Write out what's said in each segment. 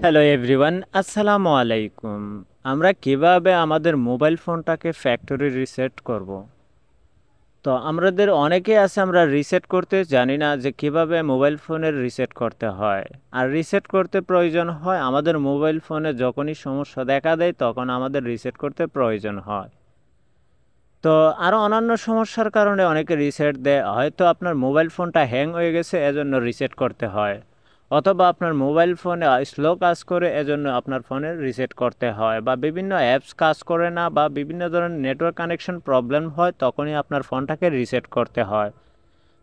Hello everyone, আসসালামু আলাইকুম। আমরা কিভাবে আমাদের মোবাইল ফোনটাকে ফ্যাক্টরি রিসেট করব? তো আমাদের অনেকেই আছে, আমরা রিসেট করতে জানি না যে কিভাবে মোবাইল ফোনের রিসেট করতে হয়। আর রিসেট করতে প্রয়োজন হয় আমাদের মোবাইল ফোনে যখনই সমস্যা দেখা দেয় তখন আমাদের রিসেট করতে প্রয়োজন হয়। তো আরও অন্যান্য সমস্যার কারণে অনেকে রিসেট দেয়, হয়তো আপনার মোবাইল ফোনটা হ্যাং হয়ে গেছে এজন্য রিসেট করতে হয়, অথবা আপনার মোবাইল ফোনে স্লো কাজ করে এজন্য আপনার ফোনে রিসেট করতে হয়, বা বিভিন্ন অ্যাপস কাজ করে না, বা বিভিন্ন ধরনের নেটওয়ার্ক কানেকশন প্রবলেম হয়, তখনই আপনার ফোনটাকে রিসেট করতে হয়।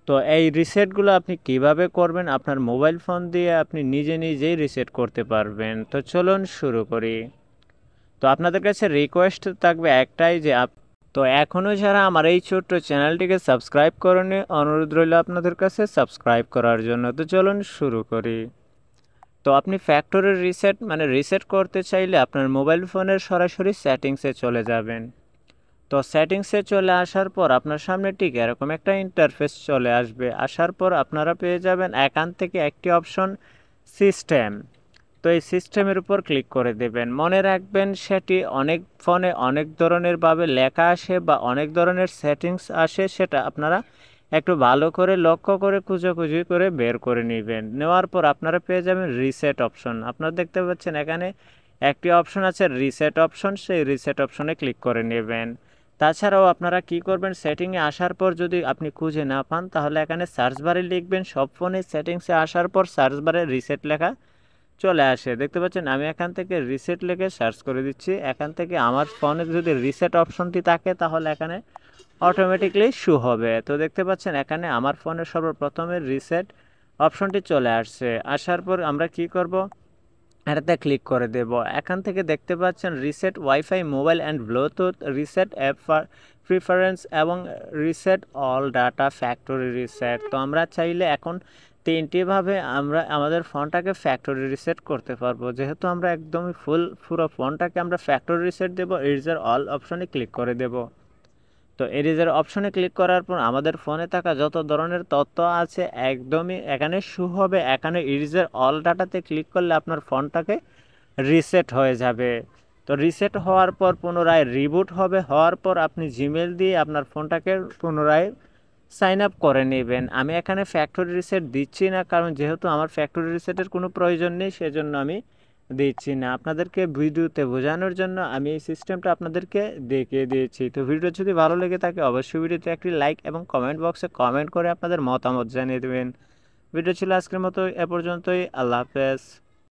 তো এই রিসেটগুলো আপনি কিভাবে করবেন, আপনার মোবাইল ফোন দিয়ে আপনি নিজে নিজেই রিসেট করতে পারবেন। তো চলুন শুরু করি। তো আপনাদের কাছে রিকোয়েস্ট থাকবে একটাই যে তো এখনও যারা আমার এই ছোট্ট চ্যানেলটিকে সাবস্ক্রাইব করেনি, অনুরোধ রইল আপনাদের কাছে সাবস্ক্রাইব করার জন্য। তো চলুন শুরু করি। তো আপনি ফ্যাক্টরি রিসেট রিসেট করতে চাইলে আপনার মোবাইল ফোনের সরাসরি সেটিংসে চলে যাবেন। তো সেটিংসে চলে আসার পর আপনার সামনে ঠিক এরকম একটা ইন্টারফেস চলে আসবে। আসার পর আপনারা পেয়ে যাবেন এখান থেকে একটি অপশন, সিস্টেম। তো এই সিস্টেমের উপর ক্লিক করে দেবেন। মনে রাখবেন সেটি অনেক ফোনে অনেক ধরনের ভাবে লেখা আসে বা অনেক ধরনের সেটিংস আসে, সেটা আপনারা একটু ভালো করে লক্ষ্য করে খুঁজে করে বের করে নেবেন। নেওয়ার পর আপনারা পেয়ে যাবেন রিসেট অপশন। আপনারা দেখতে পাচ্ছেন এখানে একটি অপশন আছে রিসেট অপশন, সেই রিসেট অপশনে ক্লিক করে নেবেন। তাছাড়াও আপনারা কি করবেন, সেটিংয়ে আসার পর যদি আপনি খুঁজে না পান তাহলে এখানে সার্চ বারে লিখবেন। সব ফোনে সেটিংসে আসার পর সার্চ বারে রিসেট লেখা চলে আসে, দেখতে পাচ্ছেন। আমি এখান থেকে রিসেট লিখে সার্চ করে দিচ্ছি। এখান থেকে আমার ফোনে যদি রিসেট অপশনটি থাকে তাহলে এখানে অটোমেটিকলি শু হবে। তো দেখতে পাচ্ছেন এখানে আমার ফোনে সর্বপ্রথমে রিসেট অপশনটি চলে আসছে। আসার পর আমরা কি করব, এটাতে ক্লিক করে দেব। এখান থেকে দেখতে পাচ্ছেন reset wifi mobile and Bluetooth, reset app preference এবং reset all data factory reset. তো আমরা চাইলে এখন তিনটিভাবে আমরা আমাদের ফোনটাকে ফ্যাক্টরি রিসেট করতে পারবো। যেহেতু আমরা একদমই পুরো ফোনটাকে আমরা ফ্যাক্টরি রিসেট দেবো, ইরেজার অল অপশনে ক্লিক করে দেব। তো এরেজার অপশনে ক্লিক করার পর আমাদের ফোনে থাকা যত ধরনের তথ্য আছে একদমই এখানে শু হবে। এখানে ইরেজার অল ডাটাতে ক্লিক করলে আপনার ফোনটাকে রিসেট হয়ে যাবে। তো রিসেট হওয়ার পর পুনরায় রিবুট হবে, হওয়ার পর আপনি জিমেল দিয়ে আপনার ফোনটাকে পুনরায় সাইন আপ করে নেবেন। আমি এখানে ফ্যাক্টরি রিসেট দিচ্ছি না, কারণ যেহেতু আমার ফ্যাক্টরি রিসেটের কোনো প্রয়োজন নেই, সেজন্য আমি দিচ্ছি না। আপনাদেরকে ভিডিওতে বোঝানোর জন্য আমি এই সিস্টেমটা আপনাদেরকে দেখিয়ে দিয়েছি। তো ভিডিও যদি ভালো লেগে থাকে অবশ্যই ভিডিওতে একটি লাইক এবং কমেন্ট বক্সে কমেন্ট করে আপনাদের মতামত জানিয়ে দেবেন। ভিডিও ছিল আজকের মতো এ পর্যন্তই। আল্লাহ হাফেজ।